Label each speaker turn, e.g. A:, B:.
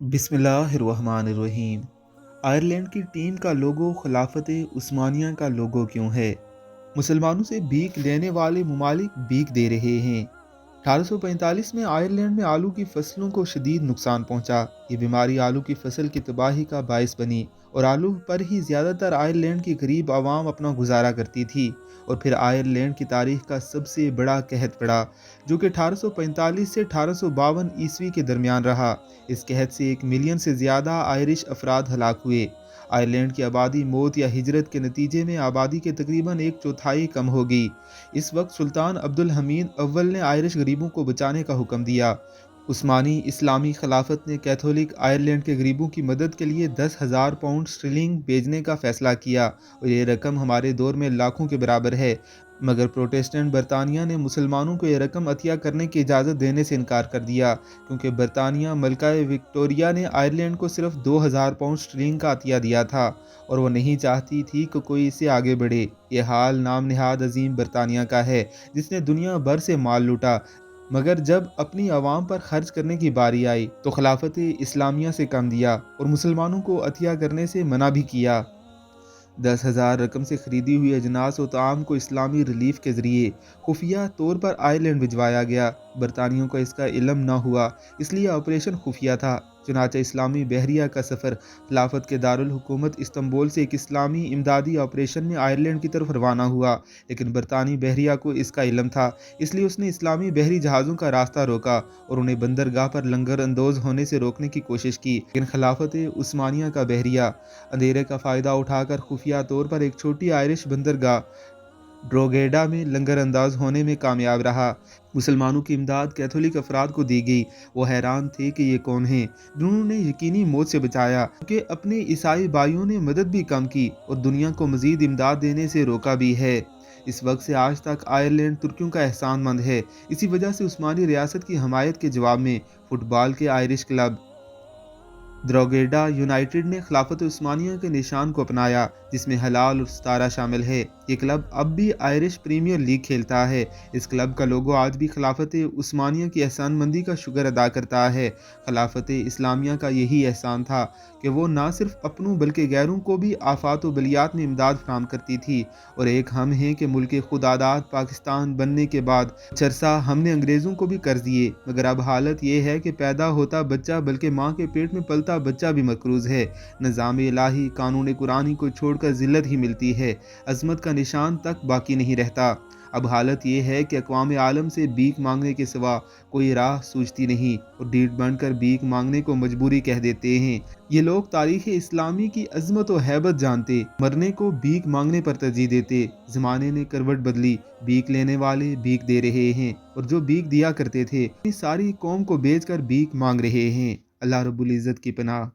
A: बिस्मिल्लाहिर्रहमानिर्रहीम। आयरलैंड की टीम का लोगो खिलाफत उस्मानिया का लोगो क्यों है? मुसलमानों से भीख लेने वाले ममालिक भीख दे रहे हैं। 1845 में आयरलैंड में आलू की फसलों को शदीद नुकसान पहुंचा। ये बीमारी आलू की फसल की तबाही का बायस बनी और आलू पर ही ज़्यादातर आयरलैंड की गरीब आवाम अपना गुजारा करती थी। और फिर आयरलैंड की तारीख का सबसे बड़ा कहत पड़ा, जो कि 1845 से 1852 ईस्वी के दरमियान रहा। इस कहत से 1 मिलियन से ज़्यादा आयरिश अफराद हलाक हुए। आयरलैंड की आबादी मौत या हिजरत के नतीजे में आबादी के तकरीबन 1/4 कम हो गई। इस वक्त सुल्तान अब्दुल हमीद अव्वल ने आयरिश गरीबों को बचाने का हुक्म दिया। उस्मानी इस्लामी खिलाफत ने कैथोलिक आयरलैंड के गरीबों की मदद के लिए 10,000 पाउंड स्टर्लिंग भेजने का फैसला किया, और ये रकम हमारे दौर में लाखों के बराबर है। मगर प्रोटेस्टेंट बरतानिया ने मुसलमानों को यह रकम अतिया करने की इजाज़त देने से इनकार कर दिया, क्योंकि बरतानिया मलका विक्टोरिया ने आयरलैंड को सिर्फ 2,000 पाउंड स्टर्लिंग का अतिया दिया था, और वो नहीं चाहती थी कि कोई इससे आगे बढ़े। ये हाल नाम निहाद अजीम बरतानिया का है, जिसने दुनिया भर से माल लूटा, मगर जब अपनी आवाम पर खर्च करने की बारी आई तो खिलाफत इस्लामिया से कम दिया और मुसलमानों को अतिया करने से मना भी किया। 10,000 रकम से खरीदी हुई अजनास और ताम को इस्लामी रिलीफ के जरिए खुफिया तौर पर आयरलैंड भिजवाया गया। बरतानियों को इसका इल्म न हुआ, इसलिए ऑपरेशन खुफिया था। चुनाचा इस्लामी बहरिया का सफ़र खिलाफत के दारुल हुकूमत इस्तंबुल से एक इस्लामी इमदादी ऑपरेशन में आयरलैंड की तरफ रवाना हुआ, लेकिन बरतानी बहरिया को इसका इल्म था, इसलिए उसने इस्लामी बहरी जहाज़ों का रास्ता रोका और उन्हें बंदरगाह पर लंगर अंदोज होने से रोकने की कोशिश की। लेकिन खिलाफत उस्मानिया का बहरिया अंधेरे का फ़ायदा उठाकर खुफिया तौर पर एक छोटी आयरिश बंदरगाह ड्रोगेडा में लंगर अंदाज होने में कामयाब रहा। मुसलमानों की इमदाद कैथोलिक अफराद को दी गई। वो हैरान थे कि ये कौन हैं जिन्होंने यकीनी मौत से बचाया, क्योंकि अपने ईसाई भाइयों ने मदद भी कम की और दुनिया को मजीद इमदाद देने से रोका भी है। इस वक्त से आज तक आयरलैंड तुर्कियों का एहसानमंद है। इसी वजह से उस्मानी रियासत की हमायत के जवाब में फुटबॉल के आयरिश क्लब द्रोगेडा यूनाइटेड ने खिलाफत उस्मानिया के निशान को अपनाया, जिसमें हलाल और सितारा शामिल है। ये क्लब अब भी आयरिश प्रीमियर लीग खेलता है। इस क्लब का लोगो आज भी खिलाफत उस्मानिया की एहसानमंदी का शुक्र अदा करता है। खिलाफत इस्लामिया का यही एहसान था कि वो ना सिर्फ अपनों बल्कि गैरों को भी आफात व बलियात में इमदाद फराहम करती थी। और एक हम हैं कि मुल्क खुद आदाद पाकिस्तान बनने के बाद चरसा हमने अंग्रेज़ों को भी कर्ज दिए, मगर अब हालत ये है कि पैदा होता बच्चा बल्कि माँ के पेट में पलता बच्चा भी मकरूज है। निज़ाम इलाही कानून कुरानी को छोड़कर जिल्लत ही मिलती है, अजमत का निशान तक बाकी नहीं रहता। अब हालत ये है कि अक़वाम आलम से भीख मांगने के सिवा कोई राह सूझती नहीं, और डीठ बनकर भीख मांगने को मजबूरी कह देते हैं। ये लोग तारीख़ इस्लामी की अजमत और हैबत जानते, मरने को भीख मांगने पर तरजीह देते। ज़माने ने करवट बदली, भीख लेने वाले भीख दे रहे हैं, और जो भीख दिया करते थे सारी कौम को बेच कर भीख मांग रहे हैं। अल्लाह रब्बुल इज़्ज़त की पनाह।